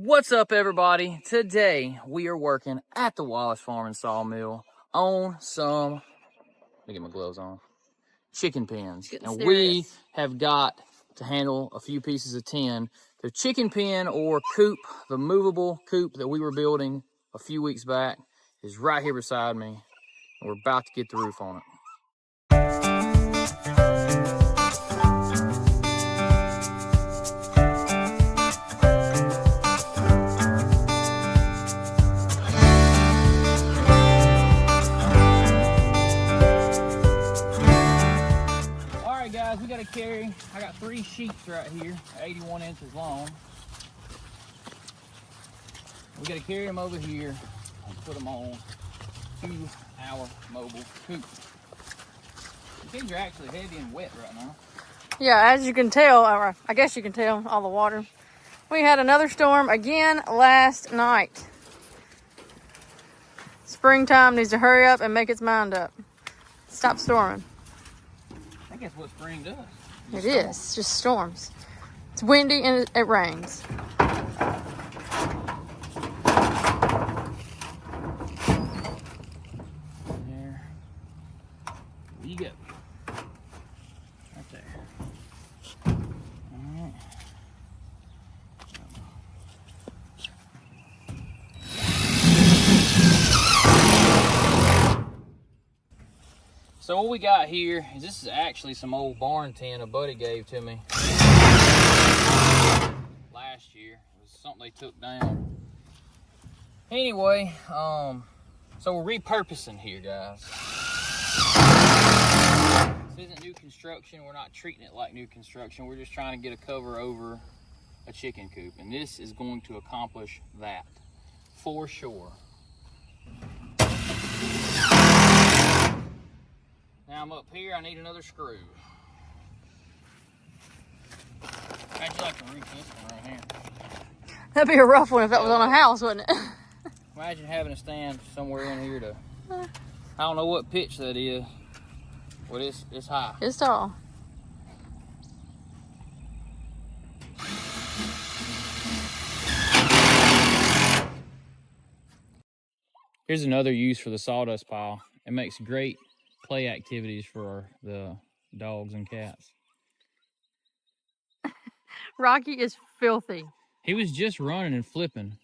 What's up, everybody? Today we are working at the Wallace Farm and Sawmill on some, let me get my gloves on, chicken pens. And we have got to handle a few pieces of tin. The chicken pen or coop, the movable coop that we were building a few weeks back is right here beside me. And we're about to get the roof on it. Guys, we got to carry, I got 3 sheets right here, 81 inches long. We got to carry them over here and put them on to our mobile coop. These are actually heavy and wet right now. Yeah, as you can tell, or I guess you can tell, all the water. We had another storm again last night. Springtime needs to hurry up and make its mind up. Stop storming. I think that's what spring does. It is, just storms. It's windy and it rains. There we go. Right there. All right. So what we got here is this is actually some old barn tin a buddy gave to me last year. It was something they took down. Anyway, so we're repurposing here, guys. This isn't new construction. We're not treating it like new construction. We're just trying to get a cover over a chicken coop, and this is going to accomplish that for sure. Now I'm up here, I need another screw. How'd you like to reach this one right here? That'd be a rough one if that was on a house, wouldn't it? Imagine having to stand somewhere in here to, I don't know what pitch that is, but it's high. It's tall. Here's another use for the sawdust pile. It makes great play activities for the dogs and cats. Rocky is filthy. He was just running and flipping.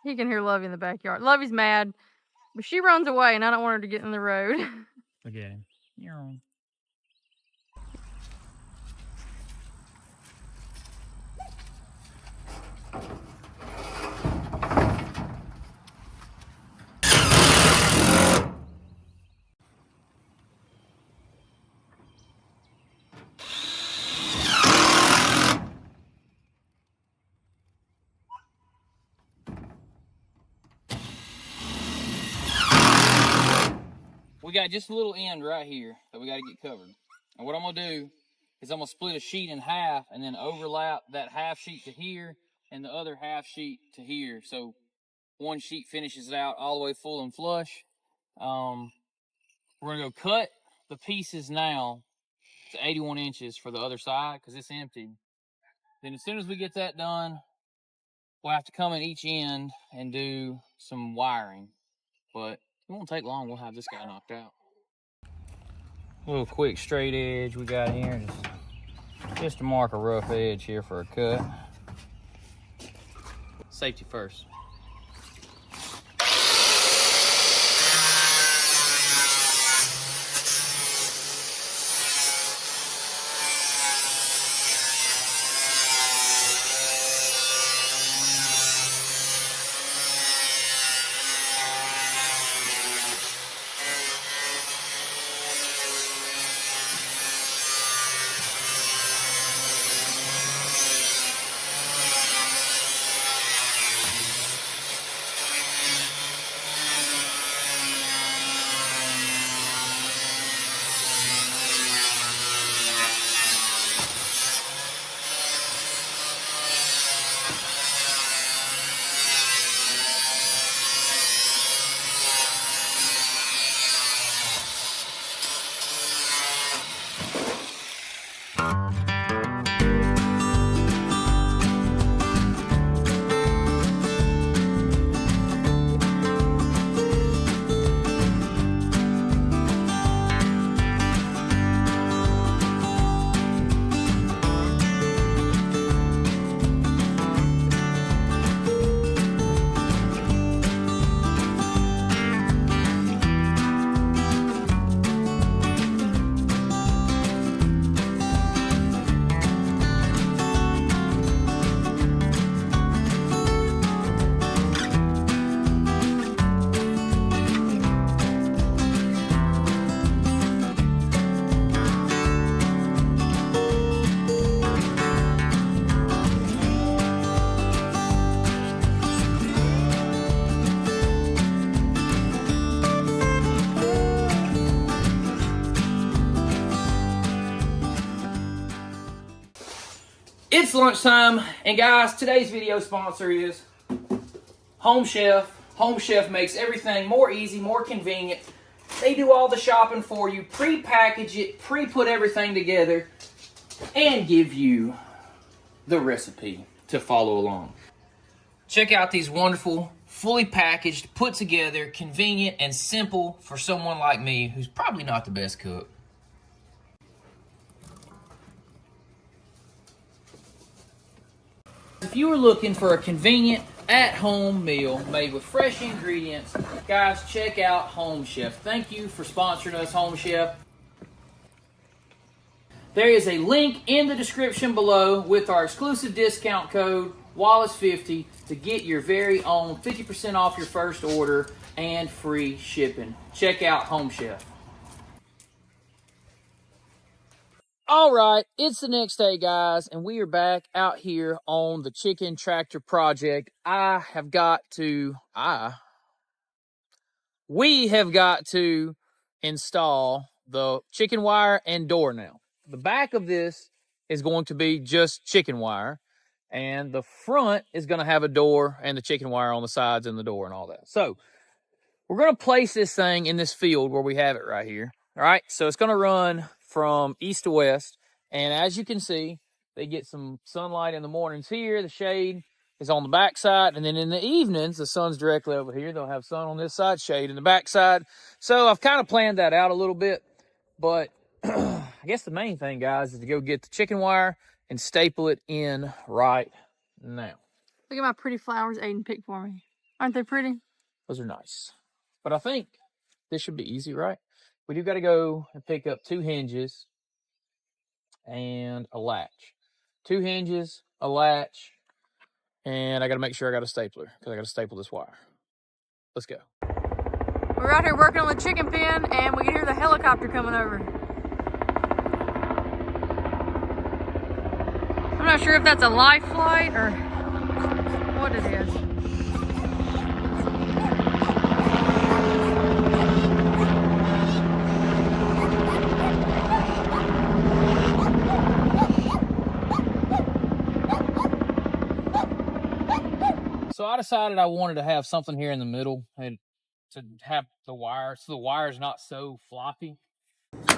He can hear Lovey in the backyard. Lovey's mad, but she runs away and I don't want her to get in the road. Look at him. You're on. We got just a little end right here that we got to get covered. And what I'm going to do is I'm going to split a sheet in half and then overlap that half sheet to here and the other half sheet to here. So one sheet finishes it out all the way full and flush. We're going to go cut the pieces now to 81 inches for the other side because it's empty. Then as soon as we get that done, we'll have to come in each end and do some wiring. But it won't take long, we'll have this guy knocked out. A little quick straight edge we got here, just to mark a rough edge here for a cut. Safety first. It's lunchtime, and guys, today's video sponsor is Home Chef. Home Chef makes everything more easy, more convenient. They do all the shopping for you, pre-package it, pre-put everything together, and give you the recipe to follow along. Check out these wonderful, fully packaged, put together, convenient, and simple for someone like me who's probably not the best cook. If you are looking for a convenient, at-home meal made with fresh ingredients, guys, check out Home Chef. Thank you for sponsoring us, Home Chef. There is a link in the description below with our exclusive discount code, Wallace50, to get your very own 50% off your first order and free shipping. Check out Home Chef. All right, it's the next day, guys, and we are back out here on the chicken tractor project. We have got to install the chicken wire and door now. The back of this is going to be just chicken wire, and the front is going to have a door and the chicken wire on the sides and the door and all that. So we're going to place this thing in this field where we have it right here. All right, so it's going to run from east to west, and as you can see, they get some sunlight in the mornings here. The shade is on the back side, and then in the evenings, the sun's directly over here. They'll have sun on this side, shade in the back side. So I've kind of planned that out a little bit, but I guess the main thing, guys, is to go get the chicken wire and staple it in right now. Look at my pretty flowers Aiden picked for me. Aren't they pretty? Those are nice. But I think this should be easy, right? We do got to go and pick up 2 hinges and a latch. 2 hinges, a latch, and I got to make sure I got a stapler because I got to staple this wire. Let's go. We're out here working on the chicken pen, and we can hear the helicopter coming over. I'm not sure if that's a live flight or what it is. So I decided I wanted to have something here in the middle and to have the wire, so the wire's not so floppy. I'm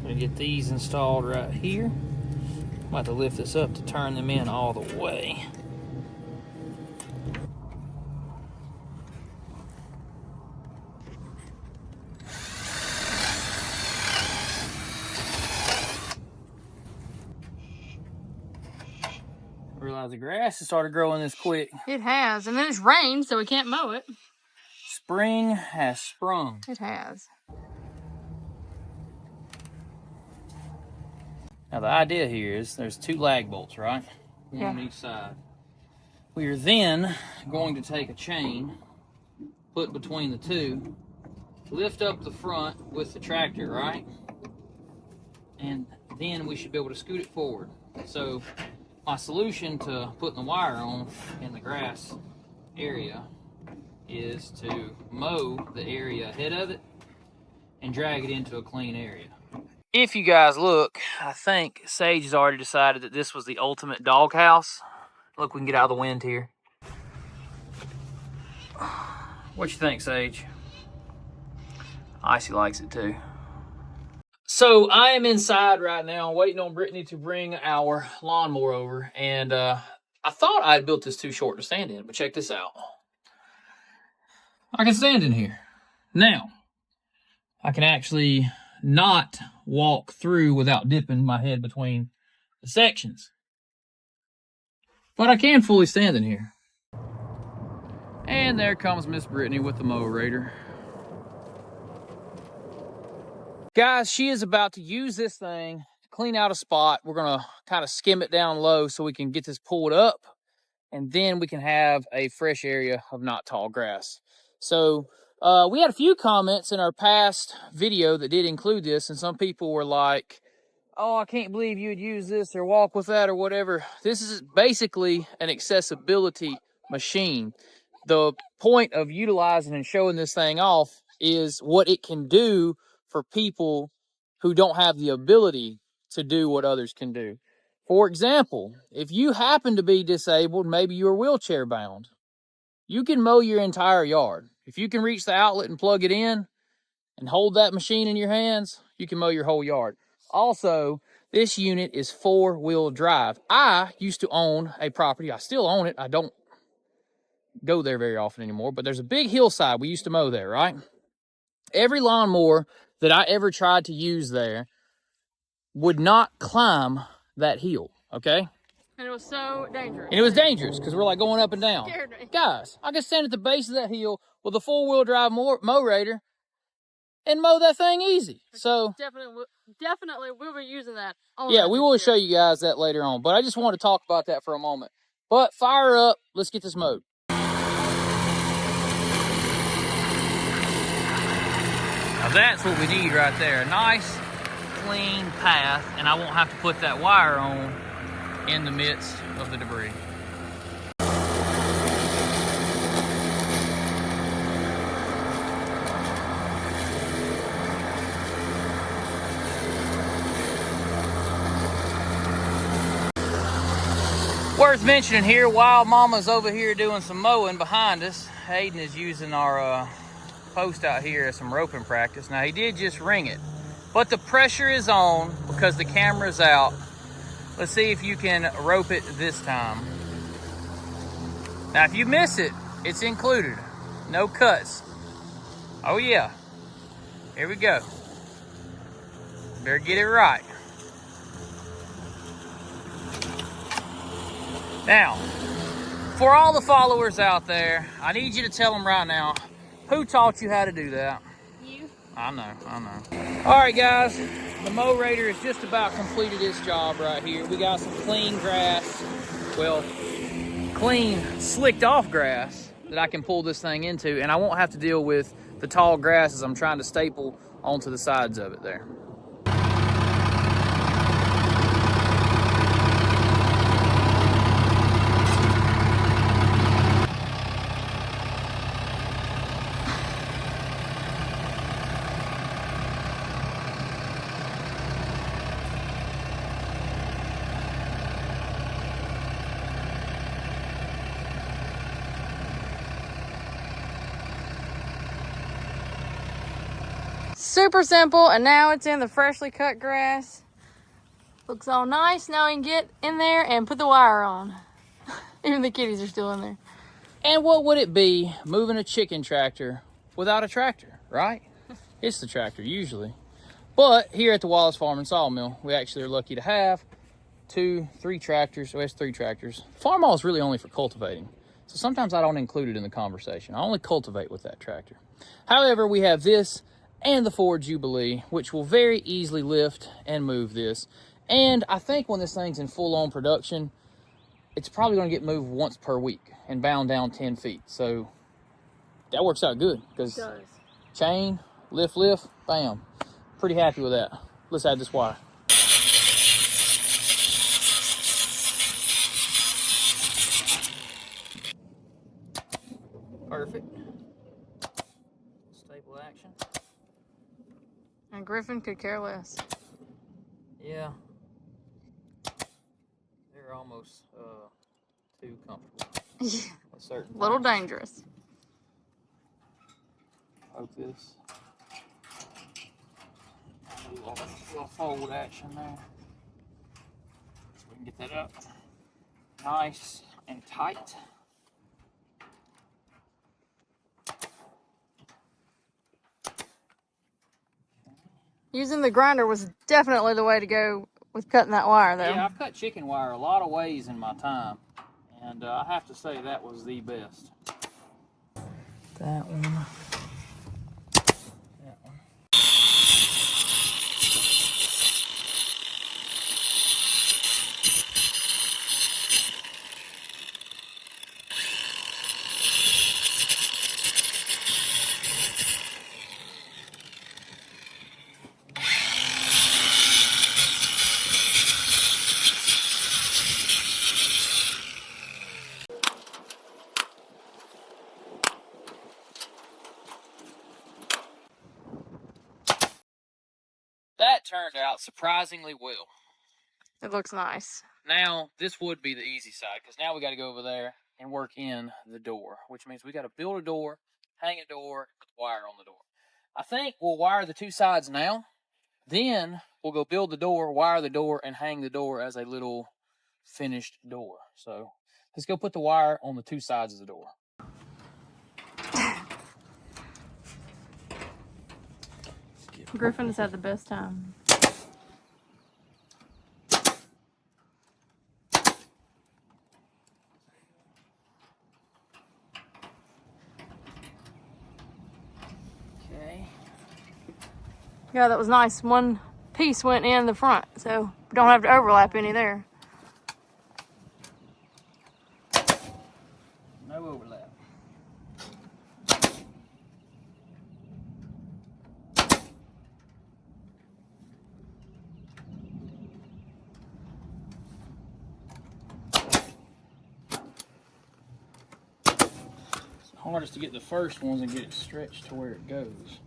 gonna get these installed right here. I'm about to lift this up to turn them in all the way. I realize the grass has started growing this quick. It has, and then it's rained, so we can't mow it. Spring has sprung. It has. Now the idea here is there's 2 lag bolts, right? One on each side. We are then going to take a chain, put between the 2, lift up the front with the tractor, right? And then we should be able to scoot it forward. So my solution to putting the wire on in the grass area is to mow the area ahead of it and drag it into a clean area. If you guys look, I think Sage has already decided that this was the ultimate doghouse. Look, we can get out of the wind here. What you think, Sage? Icy likes it too. So I am inside right now waiting on Brittany to bring our lawnmower over, and I thought I had built this too short to stand in, but check this out. I can stand in here. Now, I can actually not walk through without dipping my head between the sections. But I can fully stand in here. And there comes Miss Brittany with the mower. Guys, she is about to use this thing to clean out a spot. We're gonna kind of skim it down low so we can get this pulled up, and then we can have a fresh area of not tall grass. So we had a few comments in our past video that did include this, and some people were like, oh, I can't believe you'd use this or walk with that or whatever. This is basically an accessibility machine. The point of utilizing and showing this thing off is what it can do for people who don't have the ability to do what others can do. For example, if you happen to be disabled, maybe you're wheelchair bound, you can mow your entire yard. If you can reach the outlet and plug it in and hold that machine in your hands, you can mow your whole yard. Also, this unit is 4-wheel drive. I used to own a property. I still own it. I don't go there very often anymore, but there's a big hillside. We used to mow there, right? Every lawnmower that I ever tried to use there would not climb that hill, okay? And it was so dangerous. And it was dangerous because we're like going up and down. Scared me. Guys, I could stand at the base of that hill with a 4-wheel drive mow-rator and mow that thing easy. So definitely we'll be using that. Yeah, we will show you guys that later on. But I just want to talk about that for a moment. But fire up. Let's get this mowed. Now that's what we need right there. A nice, clean path. And I won't have to put that wire on in the midst of the debris. Worth mentioning here, while Mama's over here doing some mowing behind us, Hayden is using our post out here as some roping practice. Now, he did just ring it, but the pressure is on because the camera's out. Let's see if you can rope it this time. Now, if you miss it, it's included. No cuts. Oh, yeah. Here we go. Better get it right. Now, for all the followers out there, I need you to tell them right now, who taught you how to do that? You. I know. All right, guys, the mow-rator has just about completed its job right here. We got some clean grass, well, clean, slicked off grass that I can pull this thing into, and I won't have to deal with the tall grasses I'm trying to staple onto the sides of it there. Super simple, and now it's in the freshly cut grass. Looks all nice. Now we can get in there and put the wire on. Even the kitties are still in there. And what would it be moving a chicken tractor without a tractor, right? It's the tractor usually. But here at the Wallace Farm and Sawmill, we actually are lucky to have 3 tractors. Well, it's 3 tractors. Farmall is really only for cultivating. So sometimes I don't include it in the conversation. I only cultivate with that tractor. However, we have this and the Ford Jubilee, which will very easily lift and move this. And I think when this thing's in full-on production, it's probably going to get moved once per week and bound down 10 feet. So that works out good because chain, lift, bam. Pretty happy with that. Let's add this wire. Perfect. Staple action. And Griffin could care less. Yeah. They're almost too comfortable. Yeah. A certain Little times. dangerous. Poke this. A little fold action there. So we can get that up nice and tight. Using the grinder was definitely the way to go with cutting that wire, though. Yeah, I've cut chicken wire a lot of ways in my time, and I have to say that was the best. That one. That one. turned out surprisingly well. It looks nice. Now, this would be the easy side, because now we got to go over there and work in the door, which means we got to build a door, hang a door, put wire on the door. I think we'll wire the two sides now. Then we'll go build the door, wire the door, and hang the door as a little finished door. So let's go put the wire on the two sides of the door. Griffin has had the best time. Okay. Yeah, that was nice. One piece went in the front, so we don't have to overlap any there. No overlap. It's hardest to get the first ones and get it stretched to where it goes.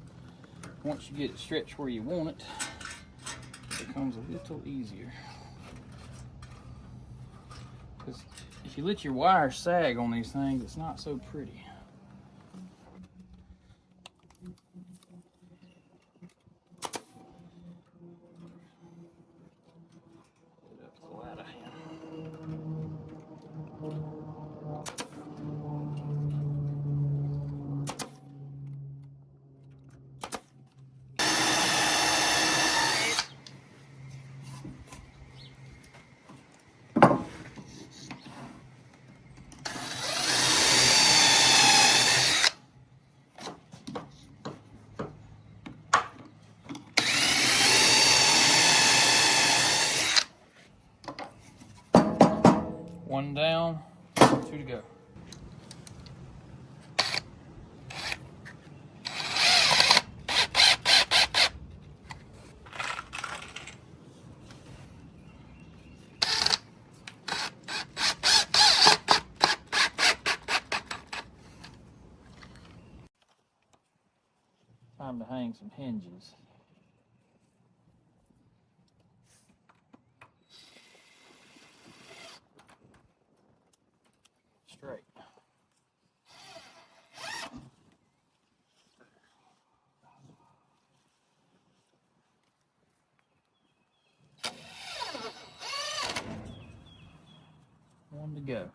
Once you get it stretched where you want it, it becomes a little easier. Because if you let your wire sag on these things, it's not so pretty. One down, two to go. Time to hang some hinges. Straight. One to go.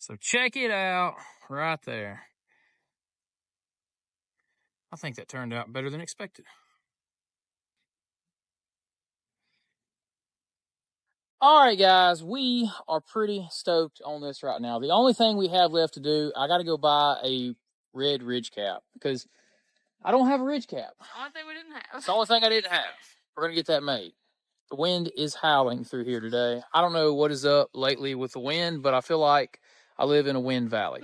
So check it out right there. I think that turned out better than expected. All right, guys, we are pretty stoked on this right now. The only thing we have left to do, I got to go buy a red ridge cap because I don't have a ridge cap. The only thing we didn't have. It's the only thing I didn't have. We're going to get that made. The wind is howling through here today. I don't know what is up lately with the wind, but I feel like I live in a wind valley.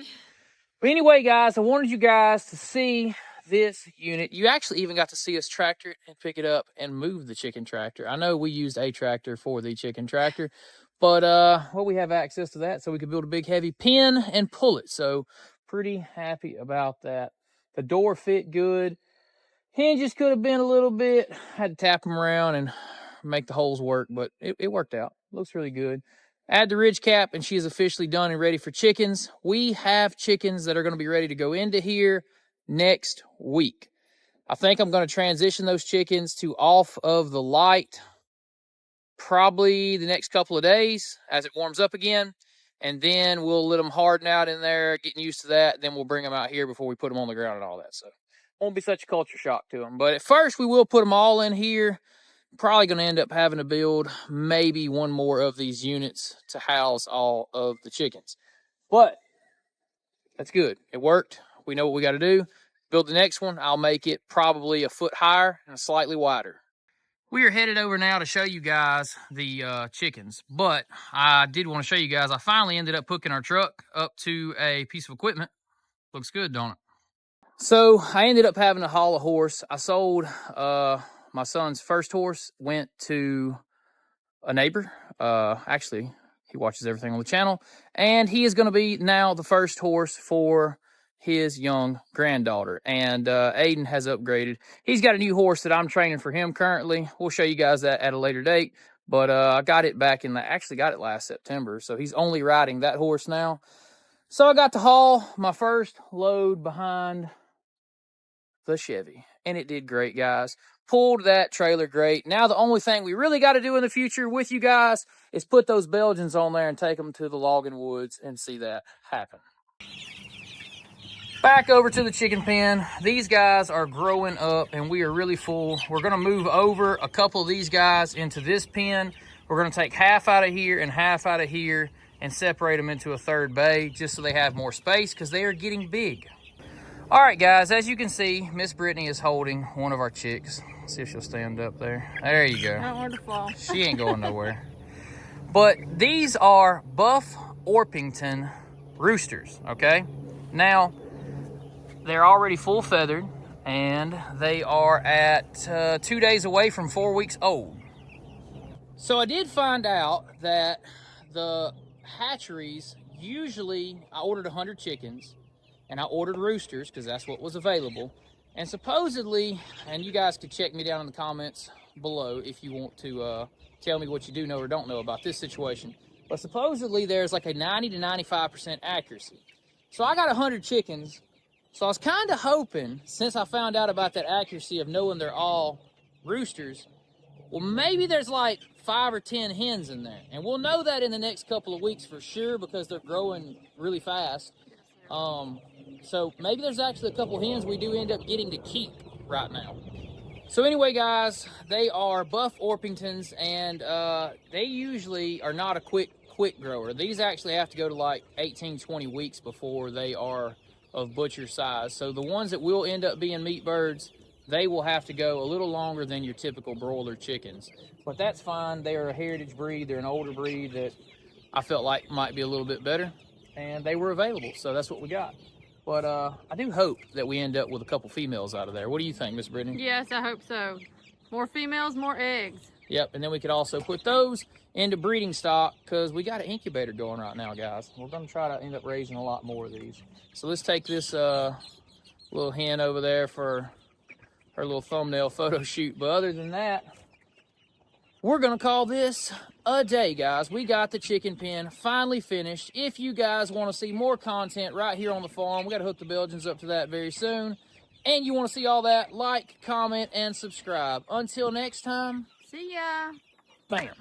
But anyway, guys, I wanted you guys to see this unit. You actually even got to see us tractor it and pick it up and move the chicken tractor. I know we used a tractor for the chicken tractor, but well, we have access to that, so we could build a big heavy pen and pull it. So pretty happy about that. The door fit good. Hinges could have been a little bit. Had to tap them around and make the holes work, but it worked out. Looks really good. Add the ridge cap, and she is officially done and ready for chickens. We have chickens that are going to be ready to go into here next week. I think I'm going to transition those chickens to off of the light probably the next couple of days as it warms up again. And then we'll let them harden out in there, getting used to that. Then we'll bring them out here before we put them on the ground and all that. So won't be such a culture shock to them. But at first, we will put them all in here. Probably going to end up having to build maybe one more of these units to house all of the chickens. But that's good. It worked. We know what we got to do. Build the next one. I'll make it probably a foot higher and slightly wider. We are headed over now to show you guys the chickens. But I did want to show you guys, I finally ended up hooking our truck up to a piece of equipment. Looks good, don't it? So I ended up having to haul a horse. I sold my son's first horse, went to a neighbor. Actually, he watches everything on the channel. And he is going to be now the first horse for his young granddaughter. And Aiden has upgraded. He's got a new horse that I'm training for him currently. We'll show you guys that at a later date. But I got it back in actually got it last September. So he's only riding that horse now. So I got to haul my first load behind the Chevy, and it did great, guys. Pulled that trailer great. Now the only thing we really got to do in the future with you guys is put those Belgians on there and take them to the logging woods and see that happen. Back over to the chicken pen. These guys are growing up and we are really full. We're going to move over a couple of these guys into this pen. We're going to take half out of here and half out of here and separate them into a third bay just so they have more space because they are getting big. All right, guys, as you can see, Miss Brittany is holding one of our chicks. Let's see if she'll stand up there. There you go. I don't want her to fall. She ain't going nowhere. But these are Buff Orpington roosters, okay? Now, they're already full feathered, and they are at 2 days away from 4 weeks old. So I did find out that the hatcheries, usually I ordered 100 chickens, and I ordered roosters because that's what was available. And supposedly, and you guys could check me down in the comments below if you want to tell me what you do know or don't know about this situation. But supposedly there's like a 90 to 95% accuracy. So I got 100 chickens. So I was kind of hoping, since I found out about that accuracy of knowing they're all roosters, well, maybe there's like 5 or 10 hens in there. And we'll know that in the next couple of weeks for sure because they're growing really fast. So maybe there's actually a couple hens we do end up getting to keep right now. So anyway, guys, they are Buff Orpingtons, and they usually are not a quick grower. These actually have to go to like 18, 20 weeks before they are of butcher size. So the ones that will end up being meat birds, they will have to go a little longer than your typical broiler chickens. But that's fine. They are a heritage breed. They're an older breed that I felt like might be a little bit better, and they were available, so that's what we got. But I do hope that we end up with a couple females out of there. What do you think, Miss Brittany? Yes, I hope so. More females, more eggs. Yep, and then we could also put those into breeding stock because we got an incubator going right now, guys. We're going to try to end up raising a lot more of these. So let's take this little hen over there for her little thumbnail photo shoot. But other than that, we're going to call this a day, guys. We got the chicken pen finally finished. If you guys want to see more content right here on the farm, we got to hook the Belgians up to that very soon. And you want to see all that, like, comment, and subscribe. Until next time, See ya. bam.